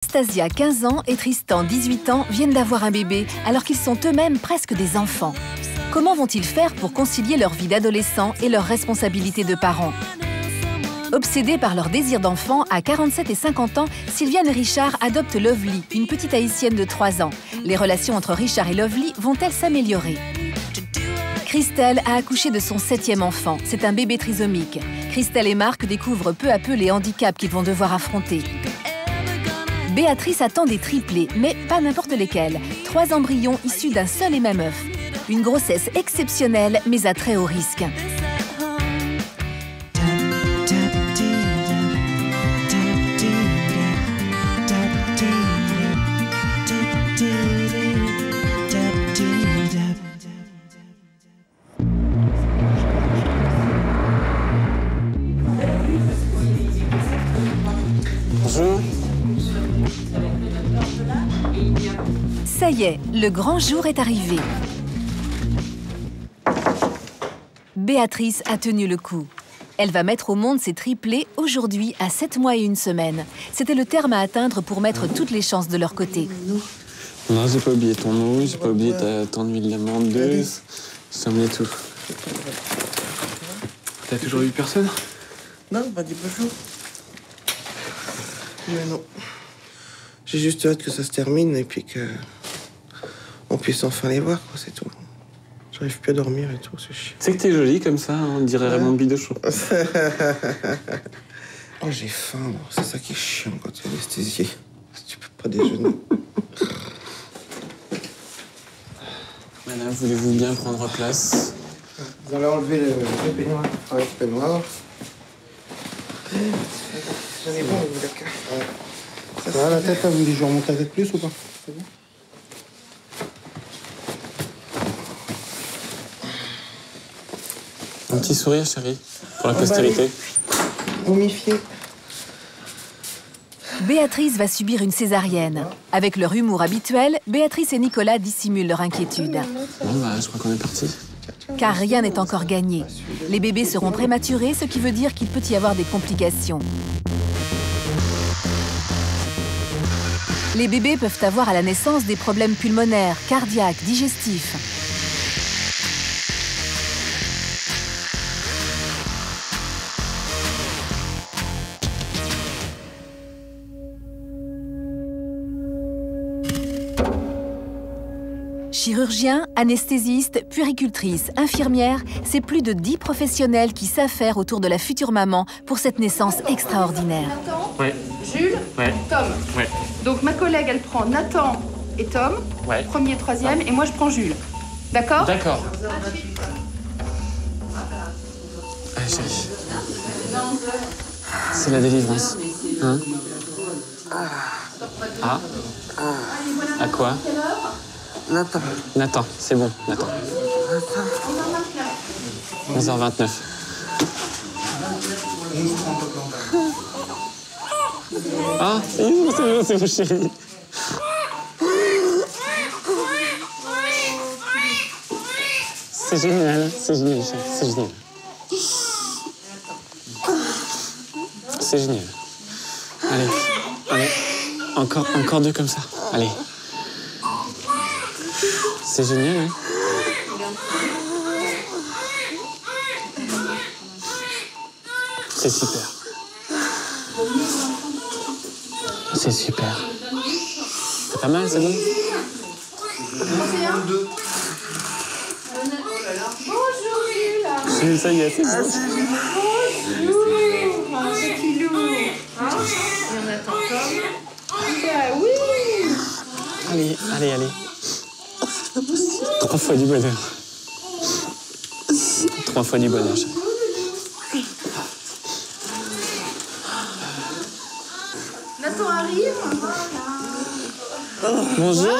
Anastasia, 15 ans, et Tristan, 18 ans, viennent d'avoir un bébé, alors qu'ils sont eux-mêmes presque des enfants. Comment vont-ils faire pour concilier leur vie d'adolescent et leurs responsabilités de parents? Obsédés par leur désir d'enfant, à 47 et 50 ans, Sylviane et Richard adoptent Lovely, une petite haïtienne de 3 ans. Les relations entre Richard et Lovely vont-elles s'améliorer? Christelle a accouché de son 7e enfant. C'est un bébé trisomique. Christelle et Marc découvrent peu à peu les handicaps qu'ils vont devoir affronter. Béatrice attend des triplés, mais pas n'importe lesquels. 3 embryons issus d'un seul et même œuf. Une grossesse exceptionnelle, mais à très haut risque. Bonjour. Ça y est, le grand jour est arrivé. Béatrice a tenu le coup. Elle va mettre au monde ses triplés aujourd'hui à 7 mois et 1 semaine. C'était le terme à atteindre pour mettre toutes les chances de leur côté. Non, j'ai pas oublié ton eau, j'ai pas oublié ton huile d'amandeuse. J'ai emmené tout. T'as toujours eu personne? Non, on m'a dit bonjour. Mais non. J'ai juste hâte que ça se termine et puis que on puisse enfin les voir, quoi, c'est tout. J'arrive plus à dormir et tout, c'est chiant. Tu sais que t'es jolie comme ça, on dirait Raymond Bidochon. Oh, j'ai faim, moi. C'est ça qui est chiant quand tu es anesthésié. Tu peux pas déjeuner. Madame, voulez-vous bien prendre place? Vous allez enlever le peignoir. Ouais, le peignoir. J'en ai bon, d'accord. Ça va la tête, là? Vous voulez que je remonte la tête plus ou pas? C'est bon? Un petit sourire, chérie, pour la postérité. Momifié. Béatrice va subir une césarienne. Avec leur humour habituel, Béatrice et Nicolas dissimulent leur inquiétude. Bon, bah, je crois qu'on est parti. Car rien n'est encore gagné. Les bébés seront prématurés, ce qui veut dire qu'il peut y avoir des complications. Les bébés peuvent avoir à la naissance des problèmes pulmonaires, cardiaques, digestifs. Chirurgiens, anesthésistes, puéricultrices, infirmières, c'est plus de 10 professionnels qui s'affairent autour de la future maman pour cette naissance extraordinaire. Nathan, Ouais. Jules, Ouais. Tom. Ouais. Donc ma collègue, elle prend Nathan et Tom, Ouais. premier, troisième, et moi je prends Jules. D'accord? D'accord. Allez, chérie. C'est la délivrance. Hein? Ah. À quoi? Nathan. Nathan, c'est bon, Nathan. 11h29. Ah, c'est bon, chérie. C'est génial, chérie, c'est génial. C'est génial. Allez, encore 2 comme ça. Allez. C'est génial, hein? C'est super. C'est super. C'est pas mal, c'est bon? Bonjour Jules. Ça y est, c'est bon. Bonjour. Un petit loup. Hein? Et on attend Tom. Bah oui. Allez. 3 fois du bonheur. 3 fois du bonheur, chérie. Nathan arrive. Bonjour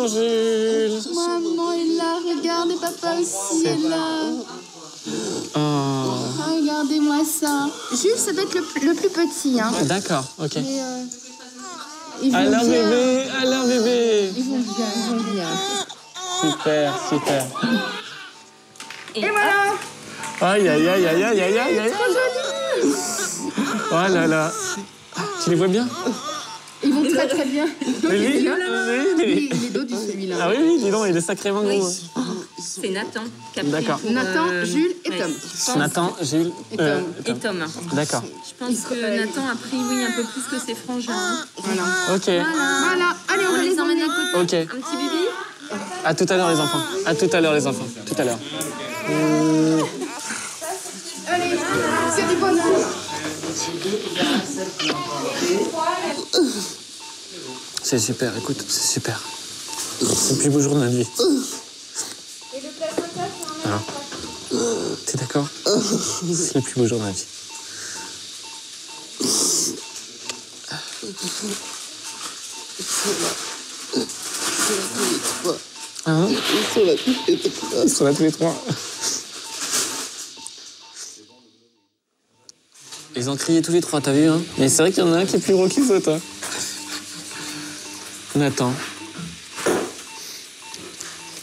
Jules. Maman est là, regardez, papa aussi est là. Oh. Regardez-moi ça. Jules, ça doit être le plus petit, hein. D'accord, ok. Mais, ils vont Alors bien. bébé. Ils vont bien. Super. Et voilà. Aïe. Oh là là. Tu les vois bien? très très bien. Mais lui, Il est là. lui. Il est dodu celui-là. Ah oui, dis donc, il est sacrément gros. C'est Nathan qui a pris D'accord. pour, Nathan, Jules et ouais. Tom. Nathan, Jules... Et Tom. Et Tom. D'accord. Je pense que Nathan a pris, oui, un peu plus que ses frangins. Hein. Voilà. Ok, Voilà. Allez, on va les emmener. à côté. ok. Un petit bibi. À tout à l'heure, les enfants. À tout à l'heure, les enfants. Tout à l'heure. Allez, c'est du bonheur. C'est super, écoute, c'est super. C'est le plus beau jour de notre vie. Alors, t'es d'accord? C'est le plus beau jour de notre vie. Hein? Ils sont là tous les trois. Ils ont crié tous les trois, t'as vu, hein? Mais c'est vrai qu'il y en a un qui est plus gros qu'ils autres, hein. Nathan.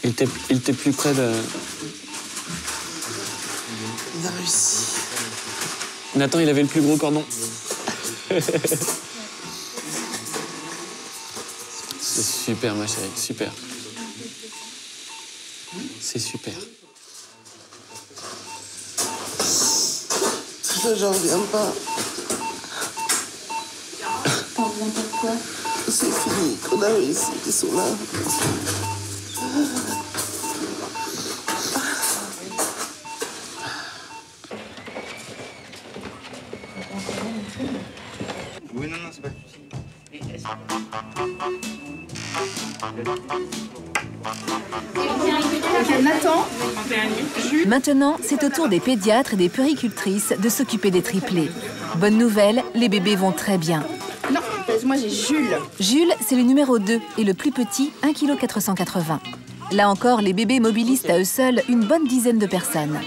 Il était plus près de... Il a réussi. Nathan, il avait le plus gros cordon. C'est super, ma chérie, super. C'est super. J'en reviens pas. T'en reviens pourquoi? C'est fini, qu'on a réussi, ils sont là. Oui, non, c'est pas Nathan. Maintenant, c'est au tour des pédiatres et des puéricultrices de s'occuper des triplés. Bonne nouvelle, les bébés vont très bien. Non, moi j'ai Jules. Jules, c'est le numéro 2 et le plus petit, 1,480 kg. Là encore, les bébés mobilisent à eux seuls une bonne dizaine de personnes.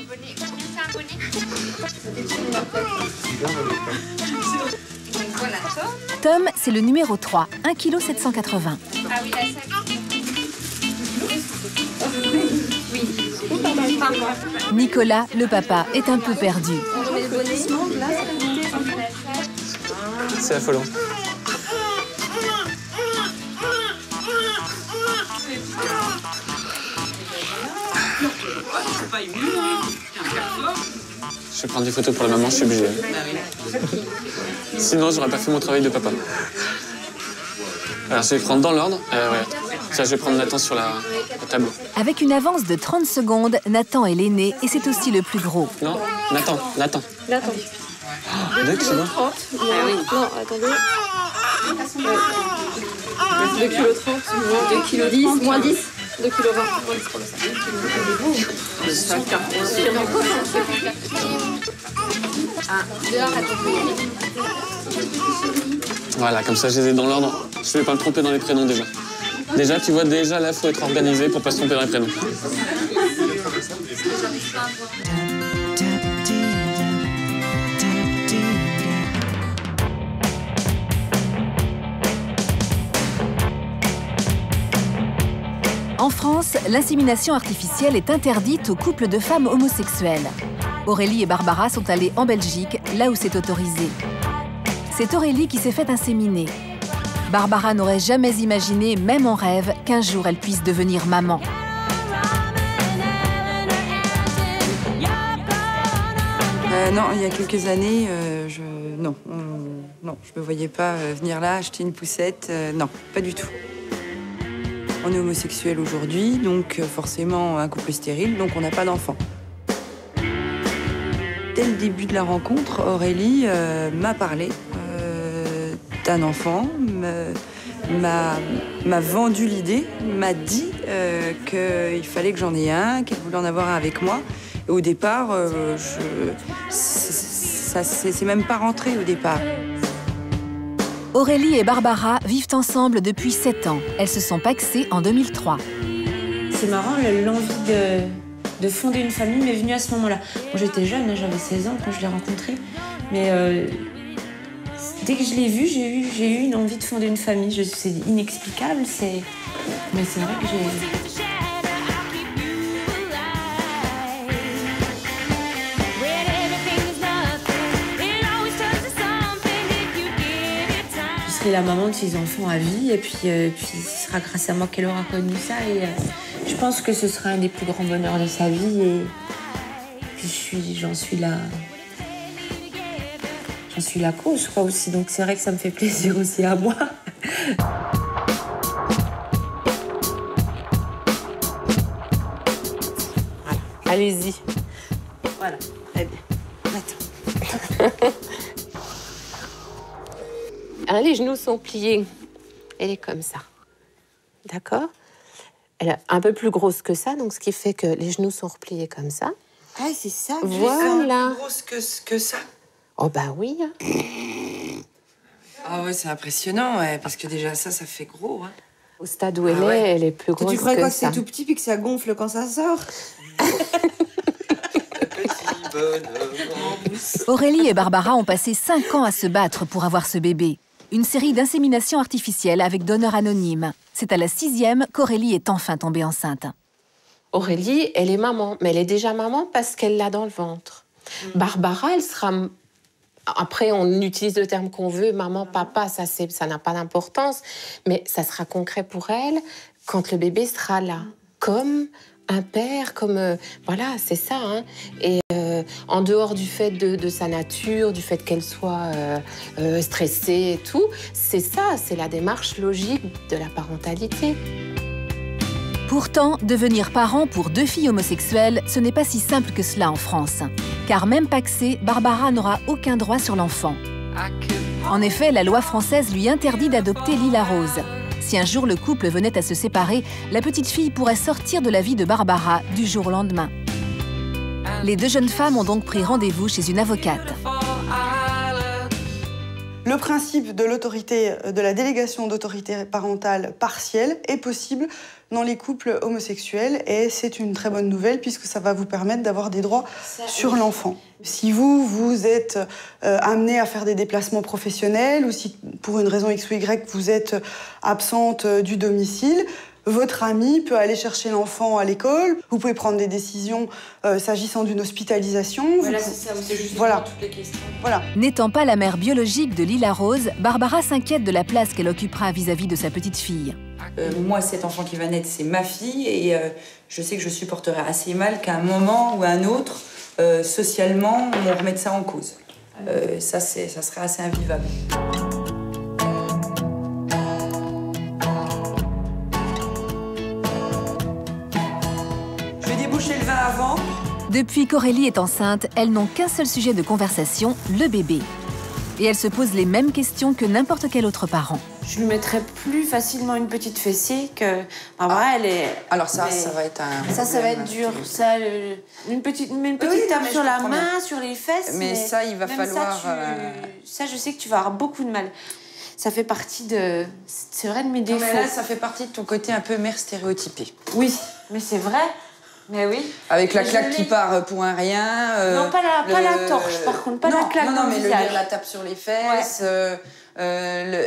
Tom, c'est le numéro 3, 1,780 kg. Nicolas, le papa, est un peu perdu. C'est affolant. Je vais prendre des photos pour la maman, je suis obligé. Sinon, j'aurais pas fait mon travail de papa. Alors, je vais les prendre dans l'ordre. Ouais. Ça, je vais prendre Nathan sur la table. Avec une avance de 30 secondes, Nathan est l'aîné et c'est aussi le plus gros. Non, Nathan. 2 kilos. 30. Non, attendez. 2 kg 30, 2 kg 10, moins 10. 2 kg 20, moins 10 pour le sac. Voilà, comme ça, je les ai dans l'ordre. Je vais pas me tromper dans les prénoms déjà. Déjà, tu vois, déjà là, faut être organisé pour pas se tromper dans les prénoms. En France, l'insémination artificielle est interdite aux couples de femmes homosexuelles. Aurélie et Barbara sont allées en Belgique, là où c'est autorisé. C'est Aurélie qui s'est fait inséminer. Barbara n'aurait jamais imaginé, même en rêve, qu'un jour elle puisse devenir maman. Non, il y a quelques années, je me voyais pas venir là, acheter une poussette. Non, pas du tout. On est homosexuel aujourd'hui, donc forcément un couple stérile, donc on n'a pas d'enfant. Dès le début de la rencontre, Aurélie m'a parlé d'un enfant, m'a vendu l'idée, m'a dit qu'il fallait que j'en ai un, qu'elle voulait en avoir un avec moi. Et au départ, c'est même pas rentré au départ. Aurélie et Barbara vivent ensemble depuis 7 ans. Elles se sont pacsées en 2003. C'est marrant, l'envie de fonder une famille m'est venue à ce moment-là. Bon, j'étais jeune, j'avais 16 ans quand je l'ai rencontré, mais dès que je l'ai vu, j'ai eu une envie de fonder une famille. C'est inexplicable, mais c'est vrai que j'ai... Je serai la maman de ses enfants à vie. Et puis ce sera grâce à moi qu'elle aura connu ça. Et je pense que ce sera un des plus grands bonheurs de sa vie. Et puis j'en suis la cause, quoi, aussi. Donc c'est vrai que ça me fait plaisir aussi à moi. Allez-y. Voilà, très bien. Attends. Alors, les genoux sont pliés. Elle est comme ça. D'accord? Elle est un peu plus grosse que ça, donc ce qui fait que les genoux sont repliés comme ça. Ah, c'est ça. Voilà. Plus grosse que ça. Oh bah oui. Ah ouais, c'est impressionnant, ouais, parce que déjà ça fait gros. Hein. Au stade où elle est plus grosse que ça. Tu crois quoi que c'est tout petit puis que ça gonfle quand ça sort? Aurélie et Barbara ont passé 5 ans à se battre pour avoir ce bébé. Une série d'inséminations artificielles avec donneur anonyme. C'est à la 6e qu'Aurélie est enfin tombée enceinte. Aurélie, elle est maman, mais elle est déjà maman parce qu'elle l'a dans le ventre. Barbara, elle sera... Après, on utilise le terme qu'on veut, maman, papa, ça n'a pas d'importance, mais ça sera concret pour elle quand le bébé sera là. Comme un père, comme... voilà, c'est ça. Hein. Et en dehors du fait de sa nature, du fait qu'elle soit stressée et tout, c'est ça, c'est la démarche logique de la parentalité. Pourtant, devenir parent pour 2 filles homosexuelles, ce n'est pas si simple que cela en France. Car même pacsée, Barbara n'aura aucun droit sur l'enfant. En effet, la loi française lui interdit d'adopter Lila Rose. Si un jour le couple venait à se séparer, la petite fille pourrait sortir de la vie de Barbara du jour au lendemain. Les 2 jeunes femmes ont donc pris rendez-vous chez une avocate. Le principe de l'autorité, de la délégation d'autorité parentale partielle est possible dans les couples homosexuels et c'est une très bonne nouvelle puisque ça va vous permettre d'avoir des droits sur l'enfant. Si vous êtes amené à faire des déplacements professionnels ou si pour une raison X ou Y vous êtes absente du domicile, votre ami peut aller chercher l'enfant à l'école, vous pouvez prendre des décisions s'agissant d'une hospitalisation. Voilà, c'est ça, c'est juste toutes les questions. Voilà. N'étant pas la mère biologique de Lila Rose, Barbara s'inquiète de la place qu'elle occupera vis-à-vis de sa petite fille. Moi, cet enfant qui va naître, c'est ma fille et je sais que je supporterai assez mal qu'à un moment ou à un autre, socialement, on remette ça en cause. Ça serait assez invivable. Je vais déboucher le vin avant. Depuis qu'Aurélie est enceinte, elles n'ont qu'un seul sujet de conversation, le bébé. Et elle se pose les mêmes questions que n'importe quel autre parent. Je lui mettrais plus facilement une petite fessée que... Barbara, elle est... Alors ça va être un... Ça va être dur. Ça, une petite tape sur la main, sur les fesses. Mais ça, il va falloir... Ça, je sais que tu vas avoir beaucoup de mal. Ça fait partie de... C'est vrai de mes défauts. Mais là, ça fait partie de ton côté un peu mère stéréotypée. Oui, mais c'est vrai. Mais oui. Avec la claque qui part pour un rien. Non, pas la torche, par contre, pas la claque dans le visage. La tape sur les fesses. Ouais.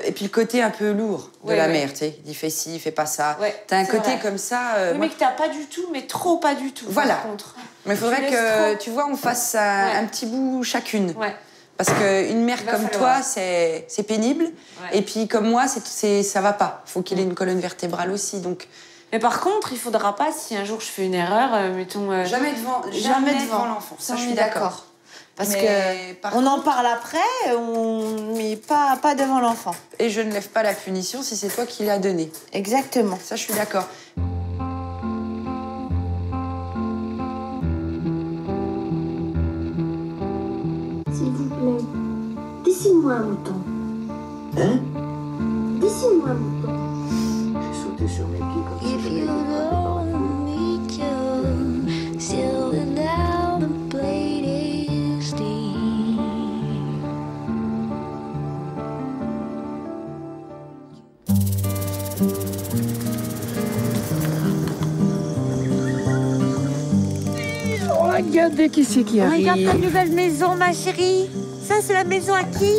Et puis le côté un peu lourd de la mère, tu sais. Il fait ci, il fait pas ça. Ouais, t'as un côté comme ça. Oui, mais que t'as pas du tout, mais trop pas du tout. Voilà. Par contre. Mais il faudrait que, tu vois, on fasse un petit bout chacune. Ouais. Parce qu'une mère comme toi, c'est pénible. Ouais. Et puis comme moi, ça va pas. Il faut qu'il ait une colonne vertébrale aussi. Donc... Mais par contre, il faudra pas, si un jour je fais une erreur, mettons... Jamais devant l'enfant. Ça, je suis d'accord. Parce qu'on en parle après, mais pas devant l'enfant. Et je ne lève pas la punition si c'est toi qui l'as donnée. Exactement. Ça, je suis d'accord. S'il vous plaît, dessine-moi un mouton. Hein? Dessine-moi un mouton. J'ai sauté sur mes pieds comme si j'avais Regardez qui c'est qui arrive. Regarde ta nouvelle maison, ma chérie. Ça, c'est la maison à qui?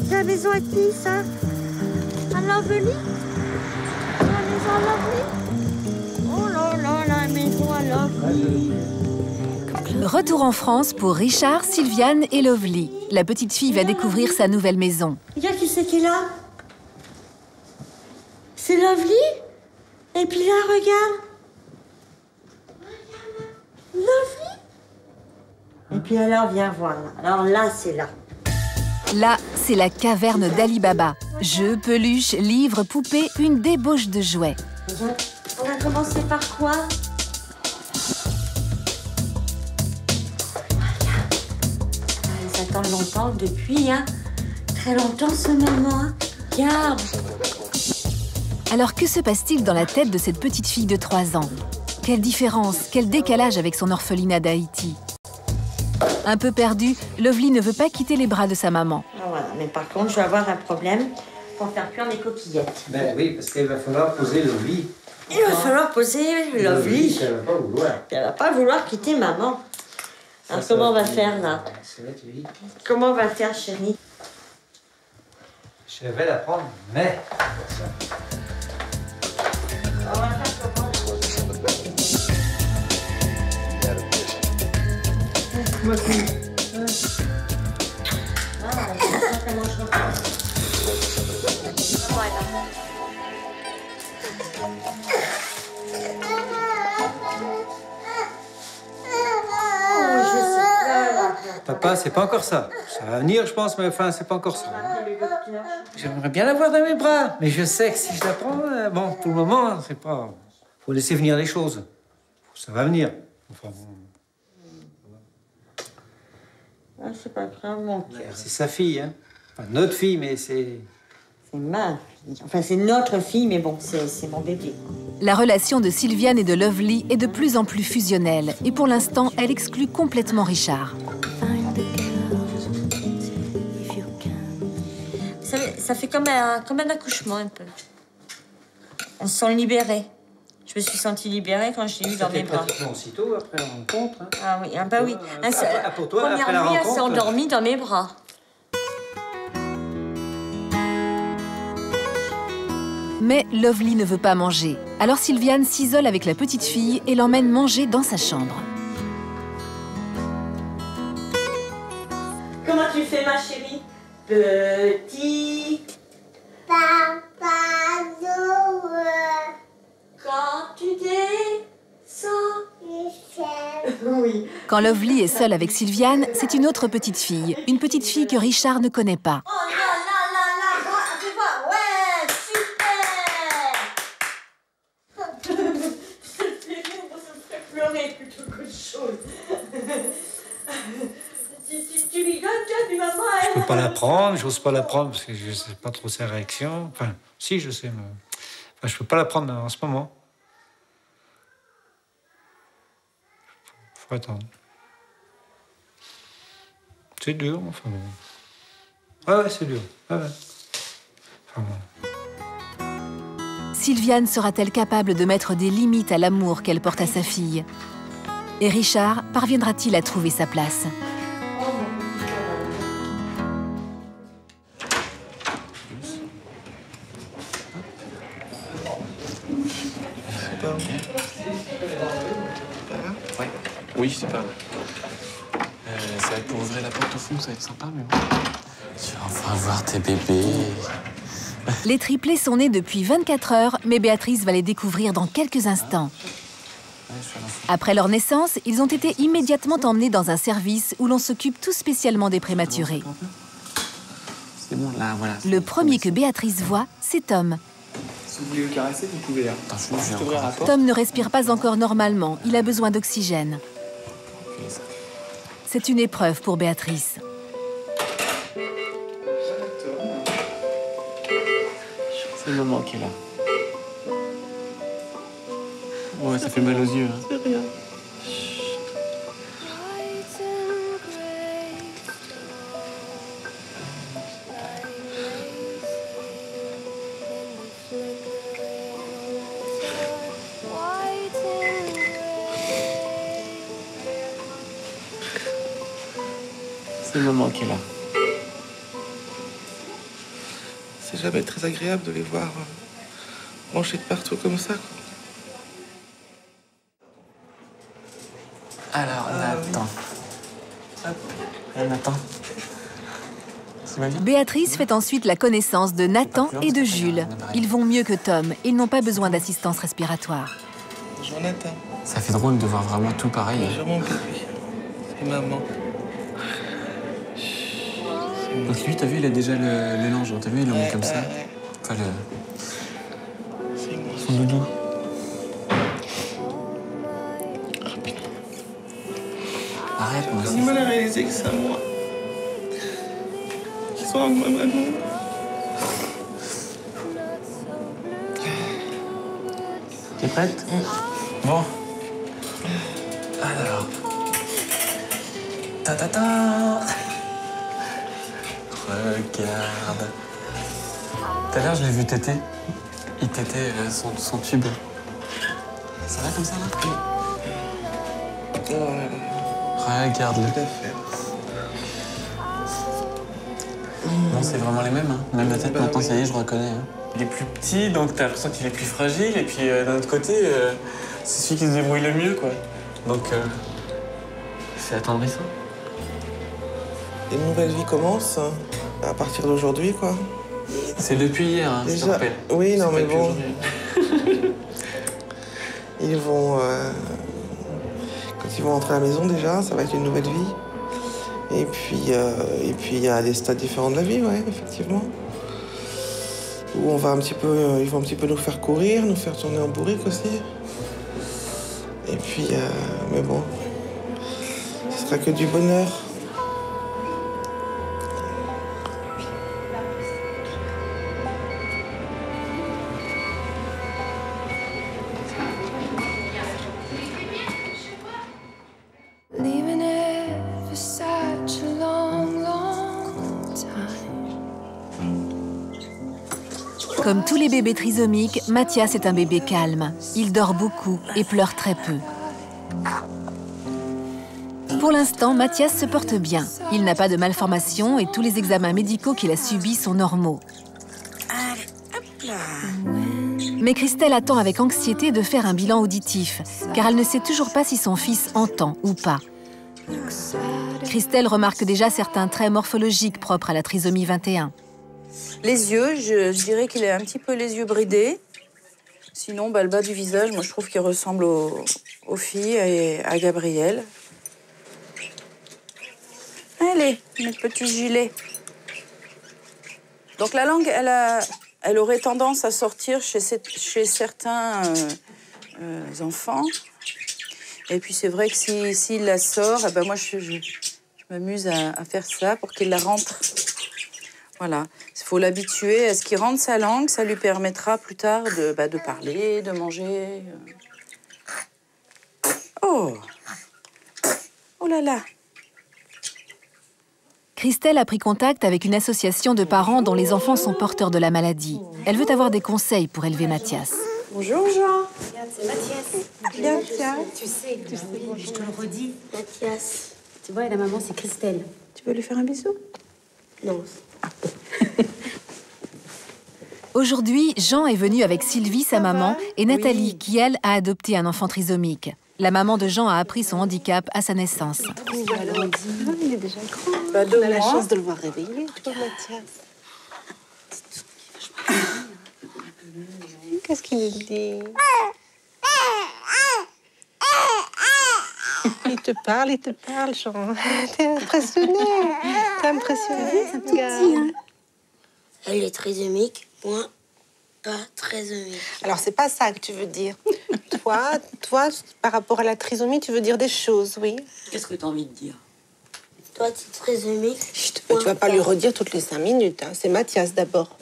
C'est la maison à qui, ça? À Lovely? La maison à Lovely? Oh là là, la maison à Lovely. Retour en France pour Richard, Sylviane et Lovely. La petite fille va découvrir sa nouvelle maison. Regarde qui c'est qui est là. C'est Lovely. Et puis là, regarde. Lovely. Et puis alors, viens voir. Alors là, c'est là. Là, c'est la caverne d'Ali Baba. Jeux, peluches, livres, poupées, une débauche de jouets. On va commencer par quoi? Ils attendent longtemps depuis, hein. Très longtemps ce moment. Regarde. Alors que se passe-t-il dans la tête de cette petite fille de 3 ans? Quelle différence, quel décalage avec son orphelinat d'Haïti. Un peu perdue, Lovely ne veut pas quitter les bras de sa maman. Ah, voilà. Mais par contre, je vais avoir un problème pour faire cuire mes coquillettes. Ben oui, parce qu'il va falloir poser Lovely. Il va falloir poser Lovely. Elle va pas vouloir. Elle va pas vouloir quitter maman. Alors comment on va faire là? Ça va être vite. Comment on va faire, chérie? Je vais la prendre, mais... Papa, c'est pas encore ça. Ça va venir, je pense, mais enfin, c'est pas encore ça. J'aimerais bien la voir dans mes bras, mais je sais que si je la prends, bon, pour le moment, c'est pas... Faut laisser venir les choses. Ça va venir. Enfin, bon. Ah, c'est pas grave, mon cœur. C'est sa fille, hein. Enfin, notre fille, mais c'est... C'est ma fille. Enfin, c'est notre fille, mais bon, c'est mon bébé. La relation de Sylviane et de Lovely est de plus en plus fusionnelle. Et pour l'instant, elle exclut complètement Richard. Ça fait comme un accouchement, un peu. On se sent libéré. Je me suis sentie libérée quand je l'ai eu dans mes bras. Pratiquement aussitôt après la rencontre. Hein. Ah oui, ah bah oui. Pour toi, première après la nuit, rencontre, elle s'est endormie dans mes bras. Mais Lovely ne veut pas manger. Alors Sylviane s'isole avec la petite fille et l'emmène manger dans sa chambre. Comment tu fais, ma chérie? Petit... Papa Quand tu descends... Oui. Quand Lovely est seule avec Sylviane, c'est une autre petite fille que Richard ne connaît pas. Oh là là là là, tu vois, ouais, super. Ça ferait pleurer plutôt qu'autre chose. Tu rigoles, toi, puis maman, elle... Je peux pas la prendre, j'ose pas la prendre parce que je sais pas trop ses réactions. Enfin, si, je sais, mais... Enfin, je peux pas la prendre en ce moment. Faut attendre. C'est dur, enfin bon. Ouais, c'est dur. Ouais. Enfin bon. Sylviane sera-t-elle capable de mettre des limites à l'amour qu'elle porte à sa fille? Et Richard parviendra-t-il à trouver sa place? Oui, c'est pas... ça va être pour ouvrir la porte au fond, ça va être sympa, mais bon... Tu vas enfin voir tes bébés... Les triplés sont nés depuis 24 heures, mais Béatrice va les découvrir dans quelques instants. Après leur naissance, ils ont été immédiatement emmenés dans un service où l'on s'occupe tout spécialement des prématurés. C'est bon, là, voilà. Le premier que Béatrice voit, c'est Tom. Si vous voulez le caresser, vous pouvez. Juste ouvrir la porte. Tom ne respire pas encore normalement, il a besoin d'oxygène. C'est une épreuve pour Béatrice. C'est le moment qui est là. Ouais, ça fait mal aux yeux. Hein. C'est rien. C'est le moment qui est là. C'est jamais très agréable de les voir branchés de partout comme ça, quoi. Alors, Nathan. Hop, Nathan. Béatrice fait ensuite la connaissance de Nathan et de Jules. Ils vont mieux que Tom. Ils n'ont pas besoin d'assistance respiratoire. Bonjour Nathan. Ça fait drôle de voir vraiment tout pareil. Bonjour mon bébé. C'est maman. Donc lui, t'as vu, il a déjà le linge. T'as vu, il le met comme ça. Enfin, son doudou. Arrête, moi aussi. Il m'a réalisé que c'est à moi. Qu'ils soient avec ma maman. T'es prête? Bon. Alors. Ta-ta-ta. Regarde. Tout à l'heure, je l'ai vu téter. Il tétait son tube. Ça va comme ça, là? Regarde-le. Non, c'est vraiment les mêmes. Hein. Même la tête, maintenant, ça y est, je reconnais. Hein. Il est plus petit, donc t'as l'impression qu'il est plus fragile. Et puis, d'un autre côté, c'est celui qui se débrouille le mieux, quoi. Donc, c'est attendrissant. Une nouvelle vie commence hein, à partir d'aujourd'hui, quoi. C'est depuis hier, hein, je te rappelle. Oui, non, mais bon. Ils vont... Quand ils vont rentrer à la maison, déjà, ça va être une nouvelle vie. Et puis, il y a des stades différents de la vie, ouais, effectivement. Où on va un petit peu... ils vont un petit peu nous faire courir, nous faire tourner en bourrique aussi. Et puis, mais bon, ce sera que du bonheur. Comme tous les bébés trisomiques, Mathias est un bébé calme. Il dort beaucoup et pleure très peu. Pour l'instant, Mathias se porte bien. Il n'a pas de malformation et tous les examens médicaux qu'il a subis sont normaux. Mais Christelle attend avec anxiété de faire un bilan auditif, car elle ne sait toujours pas si son fils entend ou pas. Christelle remarque déjà certains traits morphologiques propres à la trisomie 21. Les yeux, je dirais qu'il a un petit peu les yeux bridés. Sinon, le bas du visage, moi je trouve qu'il ressemble aux filles et à Gabriel. Allez, notre petit gilet. Donc la langue, elle aurait tendance à sortir chez certains enfants. Et puis c'est vrai que s'il la sort, eh ben moi je m'amuse à faire ça pour qu'il la rentre. Voilà, il faut l'habituer à ce qu'il rentre sa langue, ça lui permettra plus tard de parler, de manger. Oh! Oh là là! Christelle a pris contact avec une association de parents dont les enfants sont porteurs de la maladie. Elle veut avoir des conseils pour élever Mathias. Bonjour Jean. Regarde, c'est Mathias. Bien, tiens. Tu sais, je te le redis. Mathias. Tu vois, et la maman, c'est Christelle. Tu veux lui faire un bisou? Non. Aujourd'hui, Jean est venu avec Sylvie, sa maman, et Nathalie, qui, elle, a adopté un enfant trisomique. La maman de Jean a appris son handicap à sa naissance. Il est déjà grand. On a la chance de le voir réveillé, toi, Mathias. Qu'est-ce qu'il dit? Il te parle, Jean. T'es impressionné. T'es impressionné, c'est tout petit, hein. Elle est trisomique, moi, pas trisomique. Alors, c'est pas ça que tu veux dire. Toi, par rapport à la trisomie, tu veux dire des choses, oui. Qu'est-ce que tu as envie de dire? Toi, tu es trisomique. Chut, tu vas pas lui redire toutes les 5 minutes. Hein. C'est Mathias d'abord.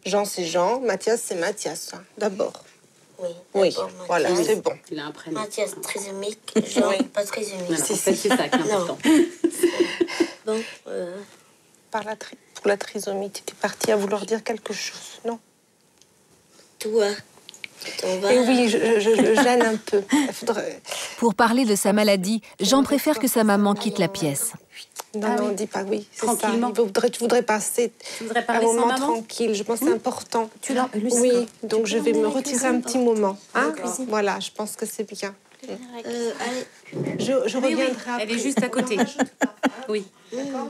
Jean, c'est Jean. Mathias, c'est Mathias, hein, d'abord. Oui, voilà, c'est bon. Il a un prénom. Mathias, trisomique. Jean, pas trisomique. En fait, c'est ça qui est important. Bon, Pour la trisomie, tu étais partie à vouloir dire quelque chose, non? Toi, et oui, je gêne un peu. Pour parler de sa maladie, Jean préfère que sa maman quitte la pièce. Non, dis pas oui, c'est ça. Tranquillement. Tu voudrais passer un moment tranquille. Je pense que c'est important. Oui, donc je vais me retirer un petit moment. Hein? Voilà, je pense que c'est bien. Je reviendrai après. Elle est juste à côté. Oui. D'accord,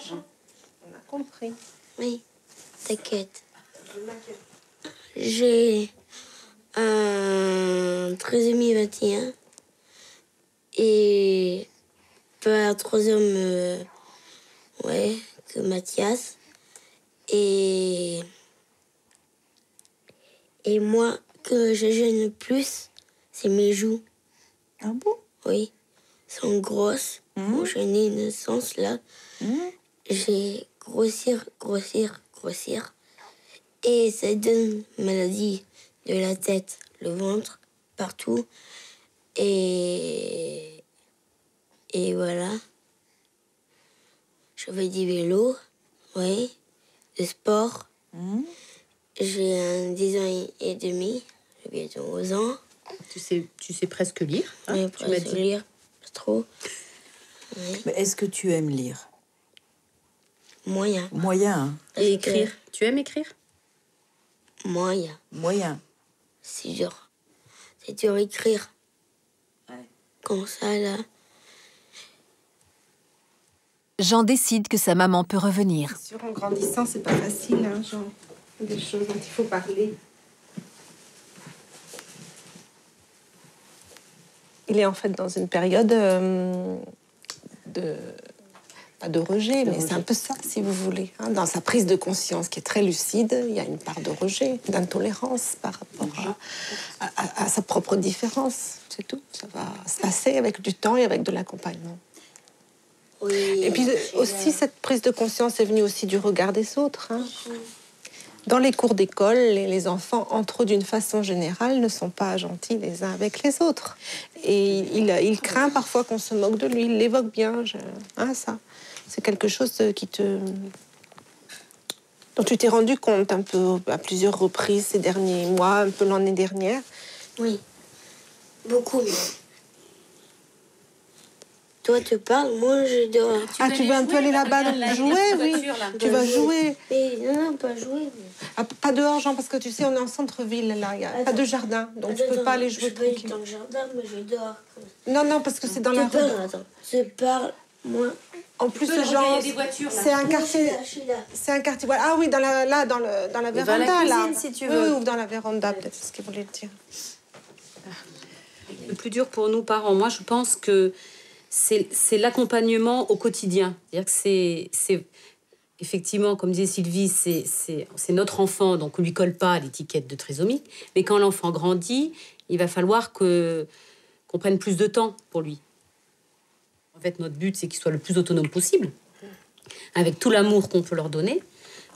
on a compris. Oui, t'inquiète. J'ai un trisomie 21 et pas troisième que Mathias. Et moi, que je gêne le plus, c'est mes joues. Ah bon? Oui, elles sont grosses. Quand j'ai une naissance, là, j'ai grossir. Et ça donne maladie de la tête, le ventre, partout. Et voilà. Je fais du vélo, oui, de sport. J'ai 10 ans et demi, j'ai bientôt 11 ans. Tu sais presque lire, hein? Oui, presque lire, pas trop. Oui. Mais est-ce que tu aimes lire? Moyen. Moyen, hein? Et écrire? Tu aimes écrire? Moyen. Moyen. C'est dur. C'est dur à écrire. Ouais. Comme ça, là. Jean décide que sa maman peut revenir. Sur en grandissant, c'est pas facile, hein, Jean. Des choses dont il faut parler. Il est en fait dans une période pas de rejet, mais c'est un peu ça, si vous voulez. Hein. Dans sa prise de conscience qui est très lucide, il y a une part de rejet, d'intolérance par rapport à sa propre différence. C'est tout. Ça va se passer avec du temps et avec de l'accompagnement. Oui, et puis aussi, cette prise de conscience est venue aussi du regard des autres. Hein. Dans les cours d'école, les enfants, entre eux, d'une façon générale, ne sont pas gentils les uns avec les autres. Et il craint parfois qu'on se moque de lui. Il l'évoque bien. Ça, c'est quelque chose dont tu t'es rendu compte un peu à plusieurs reprises ces derniers mois, un peu l'année dernière. Oui, beaucoup. Toi, tu parles, moi, je dors. Tu veux un peu aller là-bas jouer, oui. Tu vas jouer. Mais non, pas jouer. Ah, pas dehors, Jean, parce que tu sais, on est en centre-ville, là. Il n'y a pas de jardin, donc tu peux pas aller jouer tranquille. Je peux aller dans le jardin, mais je dors. Non, parce que c'est dans la rue. Je parle, moi. En plus, Jean, c'est un quartier. C'est un quartier. Voilà. Ah oui, dans la véranda, dans la cuisine, là. si tu veux. Oui, ou dans la véranda, peut-être, c'est ce qu'il voulait dire. Le plus dur pour nous, parents, moi, je pense que c'est l'accompagnement au quotidien. C'est-à-dire que c'est effectivement, comme disait Sylvie, c'est notre enfant, donc on ne lui colle pas l'étiquette de trisomie. Mais quand l'enfant grandit, il va falloir qu'on prenne plus de temps pour lui. En fait, notre but, c'est qu'il soit le plus autonome possible, avec tout l'amour qu'on peut leur donner.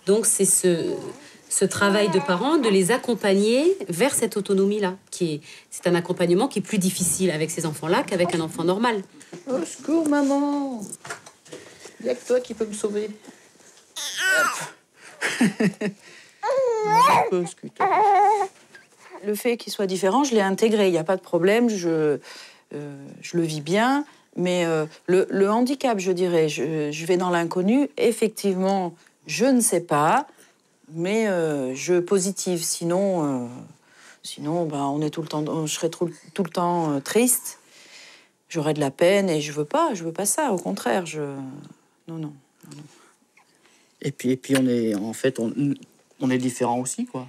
Donc, c'est ce travail de parents, de les accompagner vers cette autonomie-là. C'est un accompagnement qui est plus difficile avec ces enfants-là qu'avec un enfant normal. Au secours, maman! Il n'y a que toi qui peux me sauver. Le fait qu'il soit différent, je l'ai intégré. Il n'y a pas de problème, je le vis bien. Mais le handicap, je dirais, je vais dans l'inconnu. Effectivement, je ne sais pas, mais je positive. Sinon, on est tout le temps, je serais tout le temps triste. J'aurais de la peine et je veux pas ça. Au contraire, non. Et puis on est en fait on est différents aussi, quoi.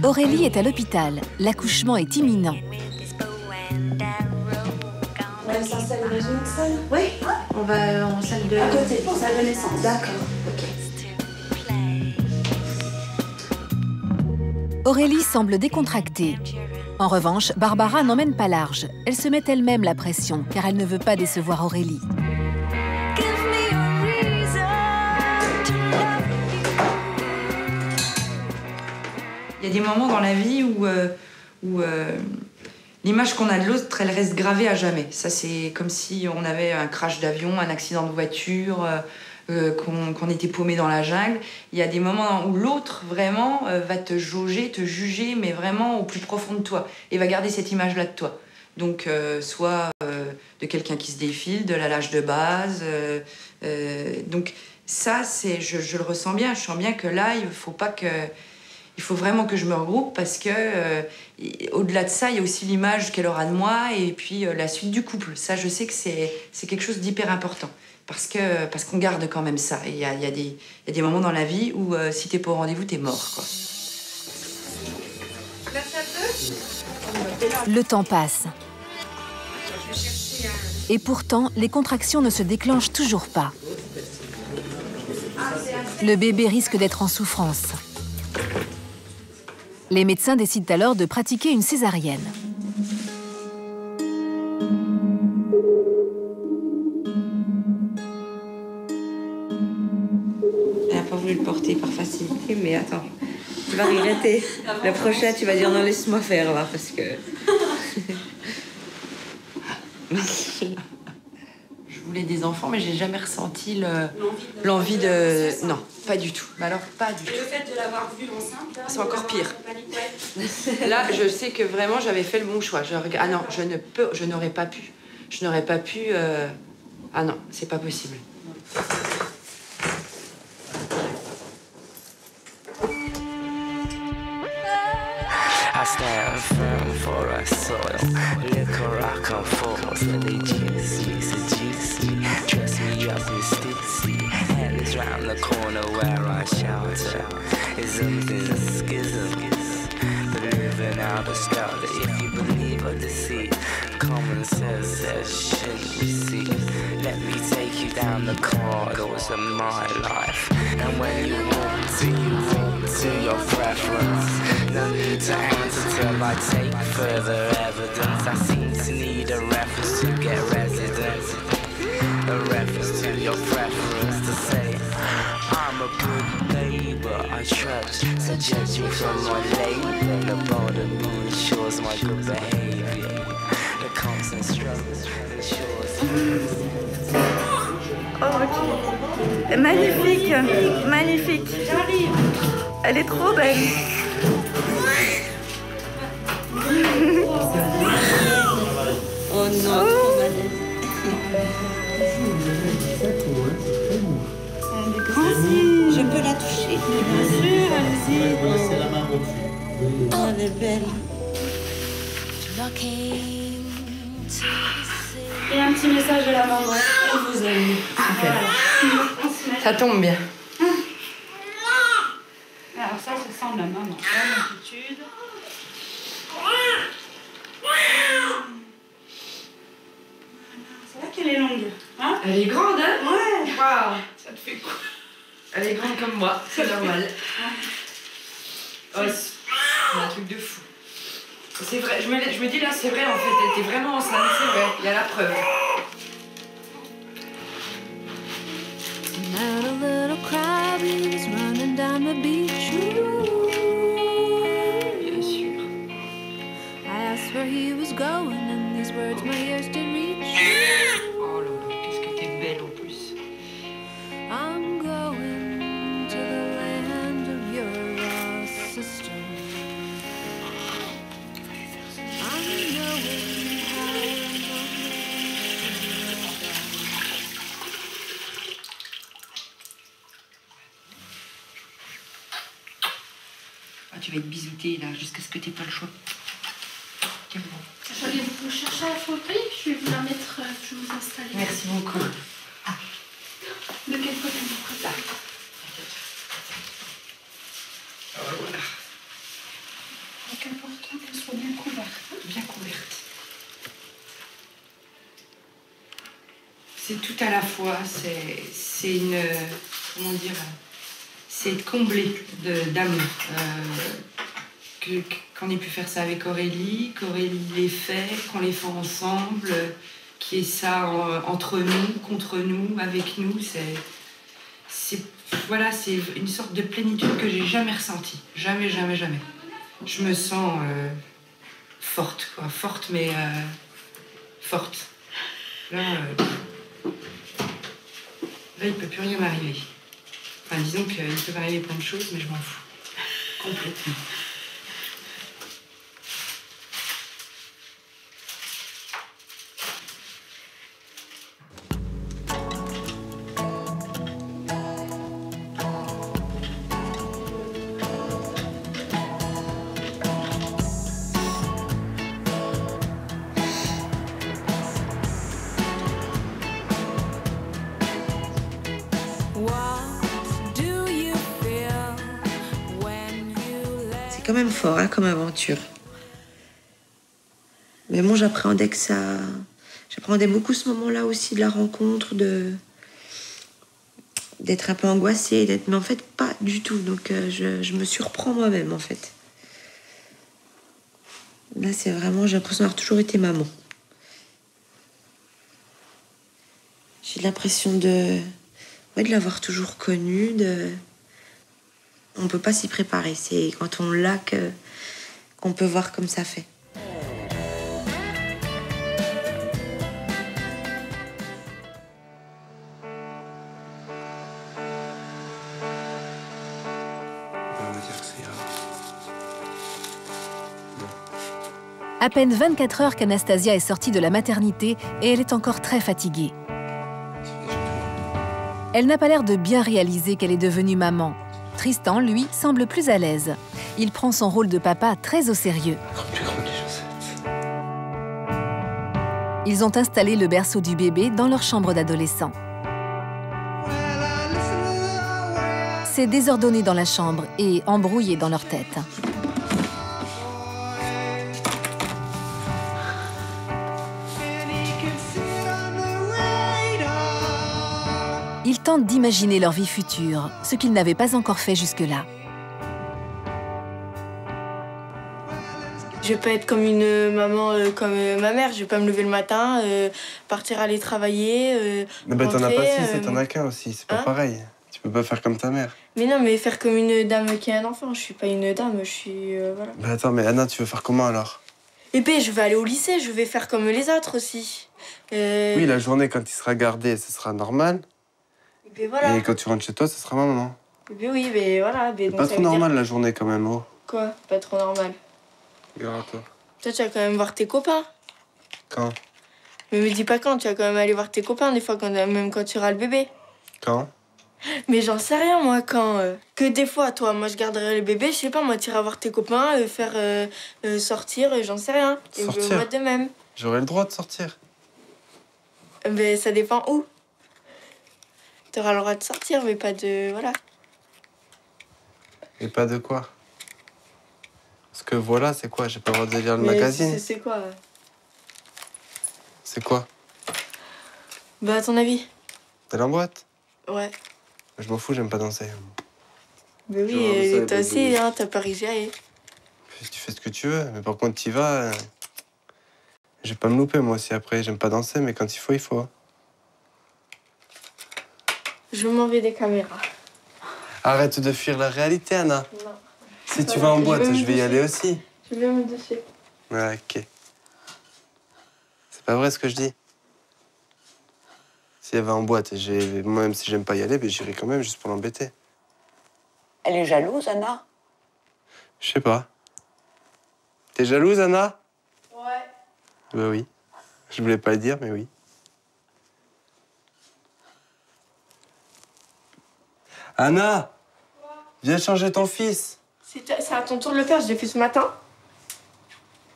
Aurélie est à l'hôpital. L'accouchement est imminent. On s'installe dans une autre salle? Oui. On va en salle de... À côté, salle de naissance. D'accord. Ok. Aurélie semble décontractée. En revanche, Barbara n'emmène pas large. Elle se met elle-même la pression, car elle ne veut pas décevoir Aurélie. Il y a des moments dans la vie où l'image qu'on a de l'autre, elle reste gravée à jamais. Ça, c'est comme si on avait un crash d'avion, un accident de voiture, qu'on était paumé dans la jungle. Il y a des moments où l'autre, vraiment, va te jauger, te juger, mais vraiment au plus profond de toi. Et va garder cette image-là de toi. Donc, soit de quelqu'un qui se défile, de la lâche de base. Donc, Ça, je le ressens bien. Je sens bien que là, il faut vraiment que je me regroupe parce que au-delà de ça, il y a aussi l'image qu'elle aura de moi et puis la suite du couple. Ça, je sais que c'est quelque chose d'hyper important parce qu'on garde quand même ça. Il y a des moments dans la vie où si t'es pas au rendez-vous, t'es mort, quoi. Le temps passe. Et pourtant, les contractions ne se déclenchent toujours pas. Le bébé risque d'être en souffrance. Les médecins décident alors de pratiquer une césarienne. Elle n'a pas voulu le porter par facilité, mais attends, tu vas regretter. La prochaine, tu vas dire non, laisse-moi faire là, parce que... Je voulais des enfants, mais j'ai jamais ressenti l'envie de... Non, pas du tout. Mais alors, pas du tout. Et le fait de l'avoir vue enceinte, c'est encore pire. Là, je sais que vraiment, j'avais fait le bon choix. Ah non, je n'aurais pas pu. Je n'aurais pas pu... Ah non, c'est pas possible. I stand firm for a soil. Liquor I come force, but they juice me, seduce me. Dress me up in stitsy. Hands round the corner where I shelter. Isms and schisms. But living out a style that if you believe or deceit, common sense says shouldn't receive. Let me take you down the corridors of my life. And when you walk to your preference. No need to answer till I take further evidence. I seem to need a reference to get residence. A reference to your preference to say I'm a good neighbor, I trust. So judge me from my labor. The border moon ensures my good behavior. The constant struggle ensures. Oh, ok. Magnifique, magnifique. J'arrive. Elle est trop belle. Oh non, trop malaise. Elle est grande. Je peux la toucher. Bien sûr, allez-y. Oh, elle est belle. Et un petit message de la maman. Elle vous aime. Okay. Ça tombe bien. Alors ça sent la maman. Bonne attitude. C'est vrai qu'elle est longue. Hein? Elle est grande, hein? Ouais. Waouh. Ça te fait quoi? Elle est grande comme moi, c'est normal. Oh, c'est un truc de fou. C'est vrai, je me dis là, c'est vrai en fait, elle était vraiment enceinte, c'est vrai, il y a la preuve. Bien sûr. Oh là là, qu'est-ce que t'es belle en plus. Tu vas être bisoutée là jusqu'à ce que t'aies pas le choix. Tiens bon. J'allais vous chercher la fauteuil, je vais vous la mettre, je vais vous installer. Merci beaucoup. Ah. De quel côté vous préférez? Voilà. Donc important qu'elle soit bien couverte. Bien couverte. C'est tout à la fois, c'est une... comment dire, c'est être comblé d'amour. Qu'on ait pu faire ça avec Aurélie, qu'Aurélie l'ait fait, qu'on l'ait fait ensemble, qu'il y ait ça entre nous, contre nous, avec nous. Voilà, c'est une sorte de plénitude que j'ai jamais ressentie. Jamais, jamais, jamais. Je me sens forte, quoi. Forte, mais forte. Là, il peut plus rien m'arriver. Enfin, disons qu'il peut m'arriver plein de choses, mais je m'en fous. Complètement. quand même fort hein, comme aventure. Mais bon, j'appréhendais beaucoup ce moment-là aussi de la rencontre, d'être un peu angoissée, mais en fait pas du tout. Donc je me surprends moi-même en fait. Là, c'est vraiment, j'ai l'impression d'avoir toujours été maman. J'ai l'impression de l'avoir toujours connue. On ne peut pas s'y préparer. C'est quand on l'a qu'on peut voir comme ça fait. À peine 24 heures qu'Anastasia est sortie de la maternité et elle est encore très fatiguée. Elle n'a pas l'air de bien réaliser qu'elle est devenue maman. Tristan, lui, semble plus à l'aise. Il prend son rôle de papa très au sérieux. Ils ont installé le berceau du bébé dans leur chambre d'adolescent. C'est désordonné dans la chambre et embrouillé dans leur tête. Ils tentent d'imaginer leur vie future, ce qu'ils n'avaient pas encore fait jusque-là. Je vais pas être comme une maman comme ma mère. Je vais pas me lever le matin, partir aller travailler. Mais bah, t'en as pas six, rentrer, t'en as qu'un aussi. C'est pas pareil. Tu peux pas faire comme ta mère. Mais non, mais faire comme une dame qui a un enfant. Je suis pas une dame, je suis voilà. Bah attends, mais Anna, tu veux faire comment alors? Et puis je vais aller au lycée. Je vais faire comme les autres aussi. Oui, la journée quand il sera gardé, ce sera normal. Et puis voilà. Et quand tu rentres chez toi, ce sera maman. Et puis oui, mais voilà. Mais c'est pas trop normal la journée quand même, oh. Quoi? Pas trop normal. Regarde toi. Toi, tu vas quand même voir tes copains. Quand? Mais me dis pas quand, tu vas quand même aller voir tes copains, des fois, même quand tu auras le bébé. Quand? Mais j'en sais rien, moi, quand. Que des fois, toi, moi, je garderai le bébé, je sais pas, moi, tu iras voir tes copains, faire sortir, j'en sais rien. Sortir? Et moi de même. J'aurai le droit de sortir. Mais ça dépend où. T'auras le droit de sortir, mais pas de. Voilà. Et pas de quoi? Parce que voilà, c'est quoi? J'ai pas le droit de lire le magazine. C'est quoi? C'est quoi? Bah, à ton avis? T'es en boîte? Ouais. Je m'en fous, j'aime pas danser. Mais oui, et toi aussi, hein, t'as pas réussi à aller. Tu fais ce que tu veux, mais par contre, t'y vas. Je vais pas me louper, moi aussi, après. J'aime pas danser, mais quand il faut, il faut. Je m'en vais des caméras. Arrête de fuir la réalité, Anna. Non. Si tu vas en boîte, je vais y aller aussi. Je vais me dessus. Ouais, ok. C'est pas vrai ce que je dis. Si elle va en boîte, moi, même si j'aime pas y aller, j'irai quand même juste pour l'embêter. Elle est jalouse, Anna? Je sais pas. T'es jalouse, Anna? Ouais. Bah oui. Je voulais pas le dire, mais oui. Anna! Viens changer ton fils. C'est à ton tour de le faire, je l'ai fait ce matin.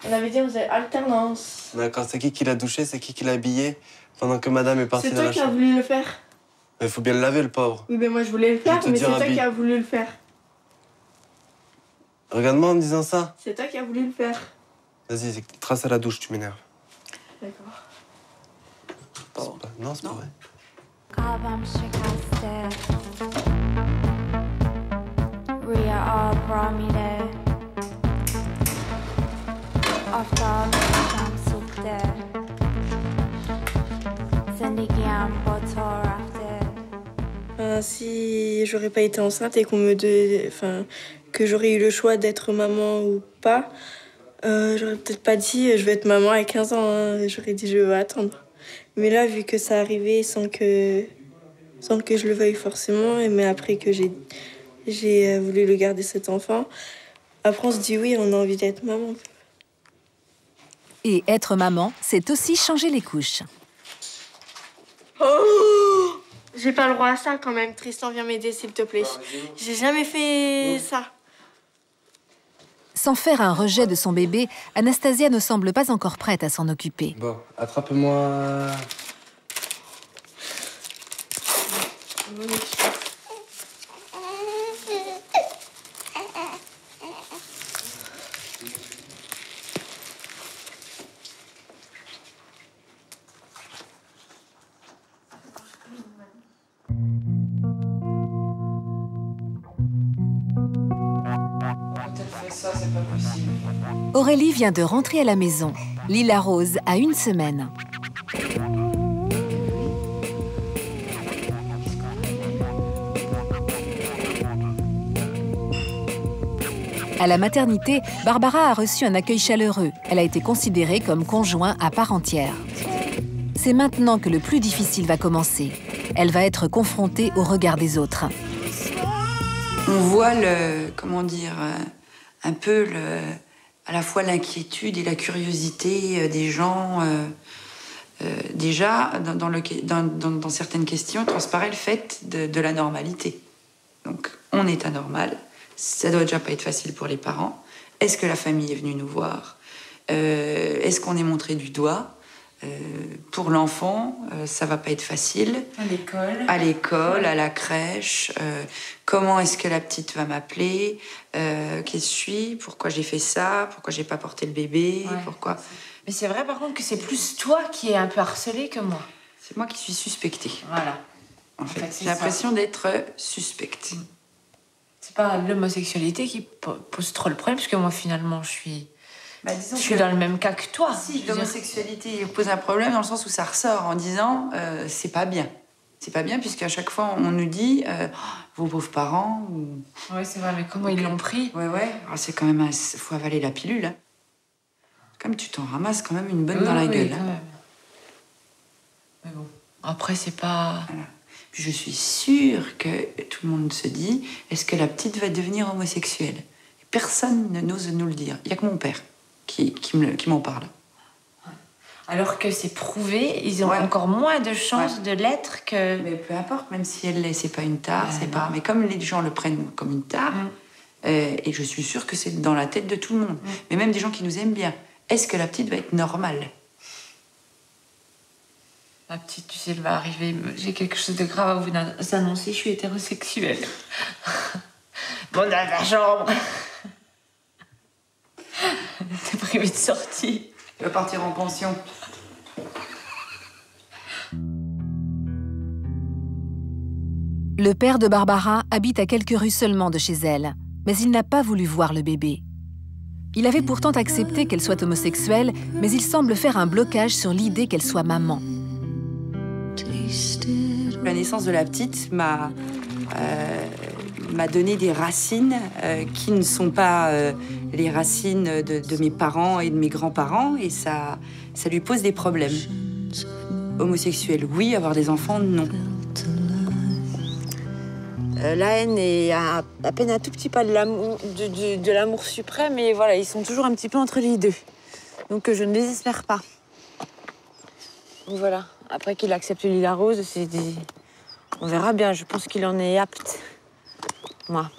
On avait dit on faisait alternance. D'accord, c'est qui l'a douché, c'est qui l'a habillé pendant que madame est partie C'est dans toi la qui as chambre? voulu le faire. Mais faut bien le laver, le pauvre. Oui, mais moi je voulais le faire, mais c'est toi qui as voulu le faire. Regarde-moi en me disant ça. C'est toi qui as voulu le faire. Vas-y, trace à la douche, tu m'énerves. D'accord. Non, c'est pas vrai. Si j'aurais pas été enceinte et qu'on que j'aurais eu le choix d'être maman ou pas, j'aurais peut-être pas dit je vais être maman à 15 ans, hein. J'aurais dit je vais attendre. Mais là, vu que ça arrivait sans que je le veuille forcément, mais après que j'ai voulu le garder cet enfant, après on se dit oui, on a envie d'être maman. Et être maman, c'est aussi changer les couches. Oh, j'ai pas le droit à ça quand même. Tristan, viens m'aider s'il te plaît. J'ai jamais fait ça. Sans faire un rejet de son bébé, Anastasia ne semble pas encore prête à s'en occuper. Bon, attrape-moi. pas possible. Aurélie vient de rentrer à la maison. Lila Rose a 1 semaine. À la maternité, Barbara a reçu un accueil chaleureux. Elle a été considérée comme conjoint à part entière. C'est maintenant que le plus difficile va commencer. Elle va être confrontée au regard des autres. On voit comment dire, un peu à la fois l'inquiétude et la curiosité des gens. Déjà, dans certaines questions, transparaît le fait de la normalité. Donc, on est anormal. Ça doit déjà pas être facile pour les parents. Est-ce que la famille est venue nous voir? Est-ce qu'on est montré du doigt? Pour l'enfant, ça va pas être facile. À l'école, à la crèche. Comment est-ce que la petite va m'appeler? Qui je suis? Pourquoi j'ai fait ça? Pourquoi j'ai pas porté le bébé? Pourquoi? Mais c'est vrai par contre que c'est plus toi qui es un peu harcelée que moi. C'est moi qui suis suspectée. Voilà. En fait, j'ai l'impression d'être suspecte. C'est pas l'homosexualité qui pose trop le problème, parce que moi finalement je suis dans le même cas que toi. Si, l'homosexualité pose un problème dans le sens où ça ressort en disant c'est pas bien. C'est pas bien puisqu'à chaque fois on nous dit vos pauvres parents. Ou... Oui, c'est vrai, mais comment ils l'ont pris? Ouais. Alors, c'est quand même faut avaler la pilule. Hein. Comme tu t'en ramasses quand même une bonne dans la gueule. Quand même. Mais bon, après c'est pas. Voilà. Puis je suis sûre que tout le monde se dit est-ce que la petite va devenir homosexuelle? Et personne n'ose nous le dire. Il y a que mon père qui m'en parle. Alors que c'est prouvé, ils ont encore moins de chances de l'être que... Mais peu importe, même si elle l'est, c'est pas une tare, c'est pas... Mais comme les gens le prennent comme une tare, et je suis sûre que c'est dans la tête de tout le monde, mais même des gens qui nous aiment bien, est-ce que la petite va être normale? Ma petite, tu sais, elle va arriver, j'ai quelque chose de grave à vous annoncer, je suis hétérosexuelle. Bon, dans la chambre. T'es privé de sortie. Tu vas partir en pension. Le père de Barbara habite à quelques rues seulement de chez elle, mais il n'a pas voulu voir le bébé. Il avait pourtant accepté qu'elle soit homosexuelle, mais il semble faire un blocage sur l'idée qu'elle soit maman. La naissance de la petite m'a donné des racines qui ne sont pas les racines de mes parents et de mes grands-parents, et ça lui pose des problèmes. Homosexuel, oui, avoir des enfants, non. La haine est à peine un tout petit pas de l'amour suprême, et voilà, ils sont toujours un petit peu entre les deux. Donc je ne désespère pas. Donc voilà, après qu'il accepte Lila Rose, on verra bien, je pense qu'il en est apte. Moi.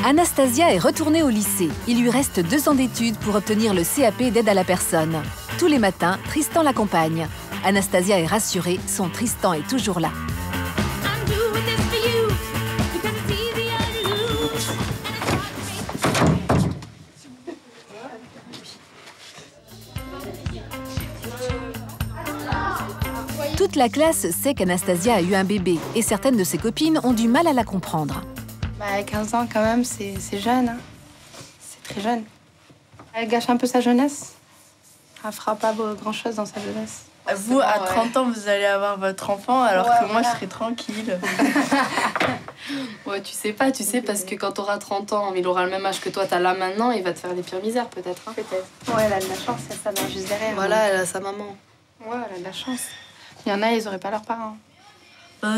Anastasia est retournée au lycée. Il lui reste 2 ans d'études pour obtenir le CAP d'aide à la personne. Tous les matins, Tristan l'accompagne. Anastasia est rassurée, son Tristan est toujours là. Toute la classe sait qu'Anastasia a eu un bébé et certaines de ses copines ont du mal à la comprendre. À 15 ans, quand même, c'est jeune. Hein. C'est très jeune. Elle gâche un peu sa jeunesse. Elle fera pas grand-chose dans sa jeunesse. Vous, à 30 ans, vous allez avoir votre enfant, alors que moi, je serai tranquille. Ouais, tu sais parce que quand t'auras 30 ans, il aura le même âge que toi, t'as là maintenant, il va te faire des pires misères, peut-être. Hein. Peut-être. Ouais, elle a de la chance, il y a sa mère juste derrière. Voilà, elle a sa maman. Ouais, elle a de la chance. Il y en a, ils auraient pas leurs parents.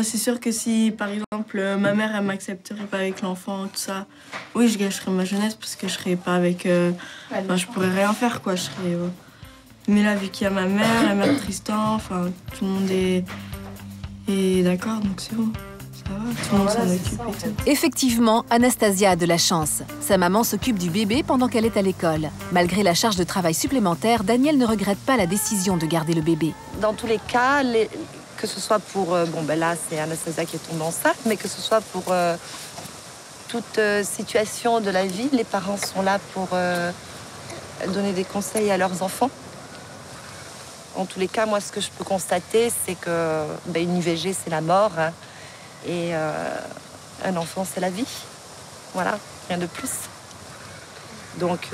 C'est sûr que si, par exemple, ma mère, elle m'accepterait pas avec l'enfant, tout ça, oui, je gâcherais ma jeunesse parce que je serais pas avec... je pourrais rien faire, quoi. Je serais... Mais là, vu qu'il y a ma mère, la mère de Tristan, enfin, tout le monde est d'accord, donc c'est bon. Ça va, tout le monde s'en occupe et tout. Effectivement, Anastasia a de la chance. Sa maman s'occupe du bébé pendant qu'elle est à l'école. Malgré la charge de travail supplémentaire, Daniel ne regrette pas la décision de garder le bébé. Dans tous les cas, que ce soit pour... là, c'est Anastasia qui est tombée enceinte, mais que ce soit pour toute situation de la vie, les parents sont là pour donner des conseils à leurs enfants. En tous les cas, moi, ce que je peux constater, c'est que une IVG, c'est la mort. Hein, et un enfant, c'est la vie. Voilà, rien de plus. Donc,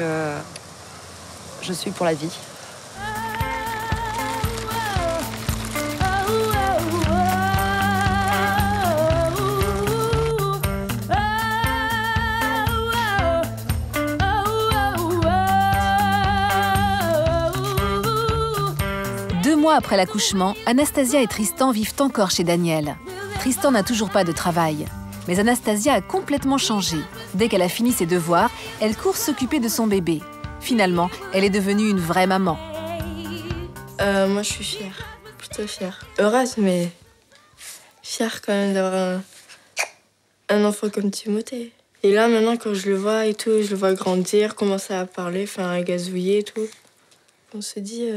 je suis pour la vie. Après l'accouchement, Anastasia et Tristan vivent encore chez Daniel. Tristan n'a toujours pas de travail. Mais Anastasia a complètement changé. Dès qu'elle a fini ses devoirs, elle court s'occuper de son bébé. Finalement, elle est devenue une vraie maman. Moi, je suis fière. Plutôt fière. Heureuse, mais fière quand même d'avoir un enfant comme Timothée. Et là, maintenant, quand je le vois et tout, je le vois grandir, commencer à parler, à gazouiller et tout, on se dit...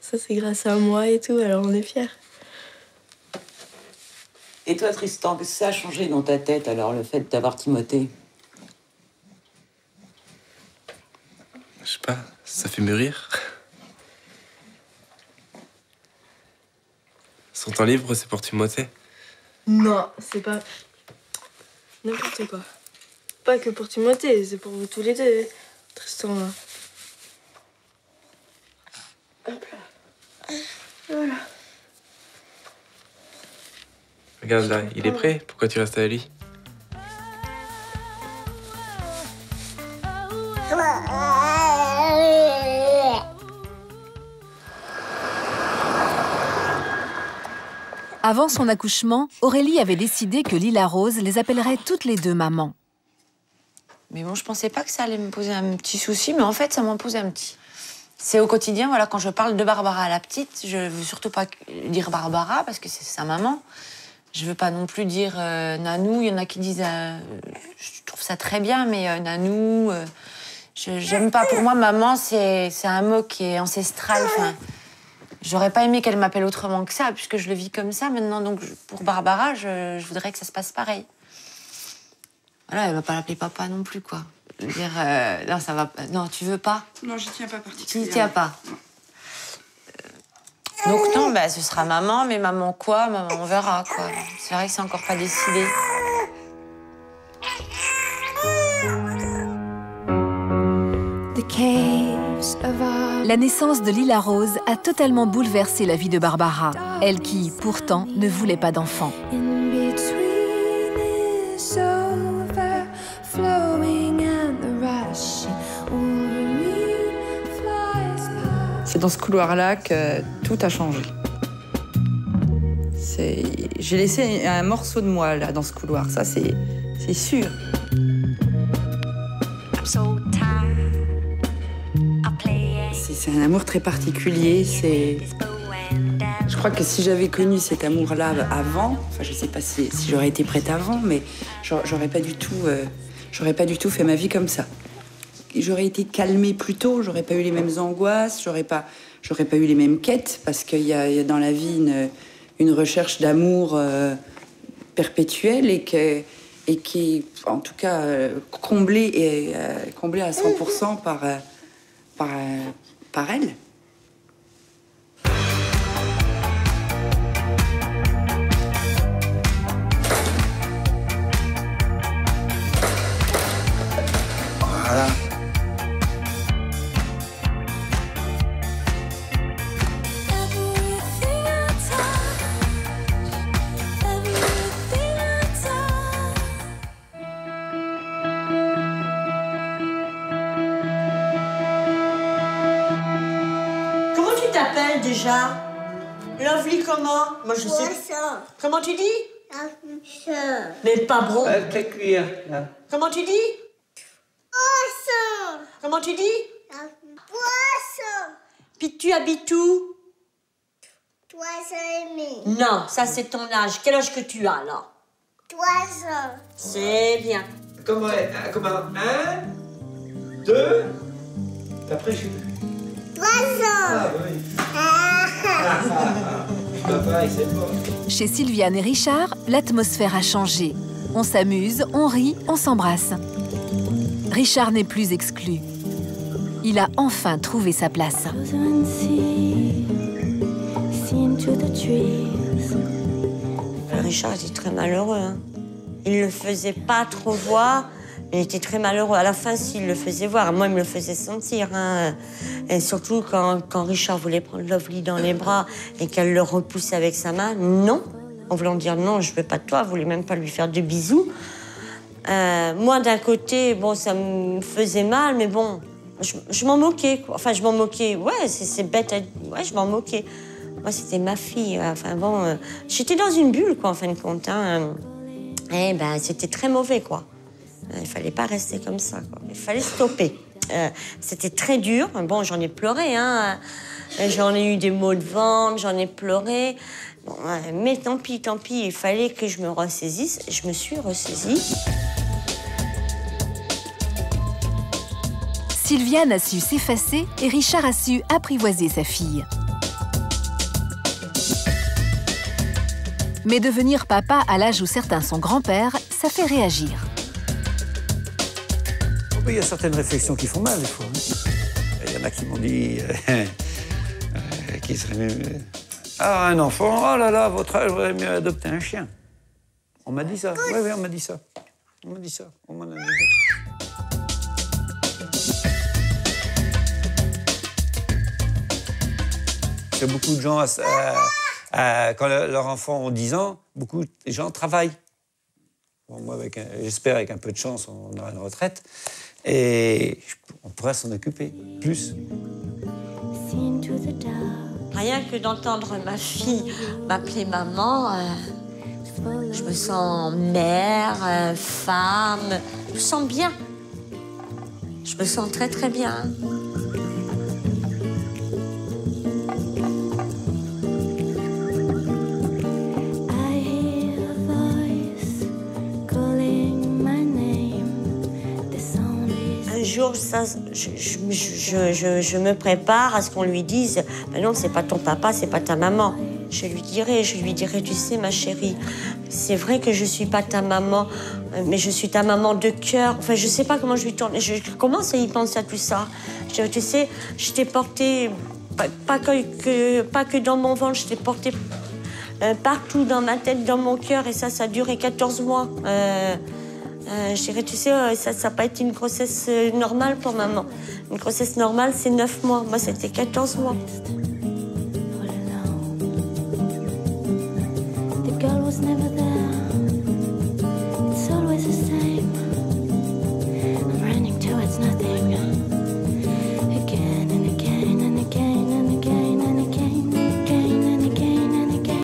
ça, c'est grâce à moi et tout, alors on est fiers. Et toi, Tristan, qu'est-ce que ça a changé dans ta tête, alors, le fait d'avoir Timothée? Je sais pas, ça fait mûrir. Son temps libre, c'est pour Timothée? Non, c'est pas... n'importe quoi. Pas que pour Timothée, c'est pour vous tous les deux, Tristan. Hop là. Voilà. Regarde là, il est prêt. Pourquoi tu restes à lui? Avant son accouchement, Aurélie avait décidé que Lila Rose les appellerait toutes les deux maman. Mais bon, je pensais pas que ça allait me poser un petit souci, mais en fait, ça m'en pose un petit. C'est au quotidien, voilà, quand je parle de Barbara à la petite, je veux surtout pas dire Barbara, parce que c'est sa maman. Je veux pas non plus dire Nanou. Il y en a qui disent... je trouve ça très bien, mais Nanou... j'aime pas. Pour moi, maman, c'est un mot qui est ancestral. Enfin, j'aurais pas aimé qu'elle m'appelle autrement que ça, puisque je le vis comme ça maintenant. Donc, pour Barbara, je voudrais que ça se passe pareil. Voilà, elle va pas l'appeler papa non plus, quoi. Je veux dire, non, ça va pas. Non, tu veux pas? Non, j'y tiens pas particulièrement. Tu n'y tiens pas. Donc non, ce sera maman, mais maman quoi? Maman, on verra, quoi. C'est vrai que c'est encore pas décidé. La naissance de Lila Rose a totalement bouleversé la vie de Barbara, elle qui, pourtant, ne voulait pas d'enfant. C'est dans ce couloir-là que tout a changé. J'ai laissé un morceau de moi, là, dans ce couloir. Ça, c'est sûr. C'est un amour très particulier. Je crois que si j'avais connu cet amour-là avant, enfin, je sais pas si j'aurais été prête avant, mais j'aurais pas du tout fait ma vie comme ça. J'aurais été calmée plus tôt, j'aurais pas eu les mêmes angoisses, j'aurais pas eu les mêmes quêtes, parce qu'il y a dans la vie une recherche d'amour perpétuelle et qui est, en tout cas, comblée à 100% par elle. Voilà. Déjà, Lovely comment? Moi je sais. Comment tu dis? Mais pas bon. Ta cuillère, là. Comment tu dis? Poisson. Comment tu dis? Poisson. Puis tu habites où? 3 ans et demi. Non, ça c'est ton âge. Quel âge que tu as là? 3 ans. C'est bien. Comment? 1, 2. Après je... 3 ans. Ah oui. Papa, il sait pas. Chez Sylviane et Richard, l'atmosphère a changé. On s'amuse, on rit, on s'embrasse. Richard n'est plus exclu. Il a enfin trouvé sa place. Richard était très malheureux. Hein. Il ne le faisait pas trop voir, mais il était très malheureux. À la fin, s'il le faisait voir, moi, il me le faisait sentir. Hein. Et surtout, quand Richard voulait prendre Lovely dans les bras et qu'elle le repoussait avec sa main, non. En voulant dire non, je ne veux pas de toi, elle ne voulait même pas lui faire de bisous. Moi, d'un côté, bon, ça me faisait mal, mais bon, je m'en moquais, quoi. Enfin, je m'en moquais, ouais, c'est bête, ouais, je m'en moquais. Moi, c'était ma fille, enfin bon, j'étais dans une bulle, quoi, en fin de compte. Hein. Et ben, c'était très mauvais, quoi. Il fallait pas rester comme ça, quoi. Il fallait stopper. C'était très dur. Bon, j'en ai pleuré, hein. J'en ai eu des maux de ventre, j'en ai pleuré. Bon, mais tant pis, il fallait que je me ressaisisse. Je me suis ressaisie. Sylviane a su s'effacer et Richard a su apprivoiser sa fille. Mais devenir papa à l'âge où certains sont grands-pères, ça fait réagir. Il y a certaines réflexions qui font mal, des fois. Il y en a qui m'ont dit qu'il serait mieux... Ah, un enfant, oh là là, votre âge, vaudrait mieux adopter un chien. On m'a dit ça. Oui, on m'a dit ça. On m'a dit ça. On m'en a dit ça. Beaucoup de gens, quand leurs enfants ont 10 ans, beaucoup de gens travaillent. Bon, moi, j'espère avec un peu de chance, on aura une retraite. Et on pourrait s'en occuper plus. Rien que d'entendre ma fille m'appeler maman, je me sens mère, femme, je me sens bien. Je me sens très très bien. Un jour, ça, je me prépare à ce qu'on lui dise « Ben non, c'est pas ton papa, c'est pas ta maman ». Je lui dirai, tu sais, ma chérie, c'est vrai que je suis pas ta maman, mais je suis ta maman de cœur. Enfin, je sais pas comment je lui tourne. Je commence à y penser à tout ça. Tu sais, je t'ai porté, pas que dans mon ventre, je t'ai porté partout dans ma tête, dans mon cœur, et ça a duré 14 mois. Je dirais, tu sais, ça n'a pas été une grossesse normale pour maman. Une grossesse normale, c'est 9 mois. Moi, c'était 14 mois. The girl was never there.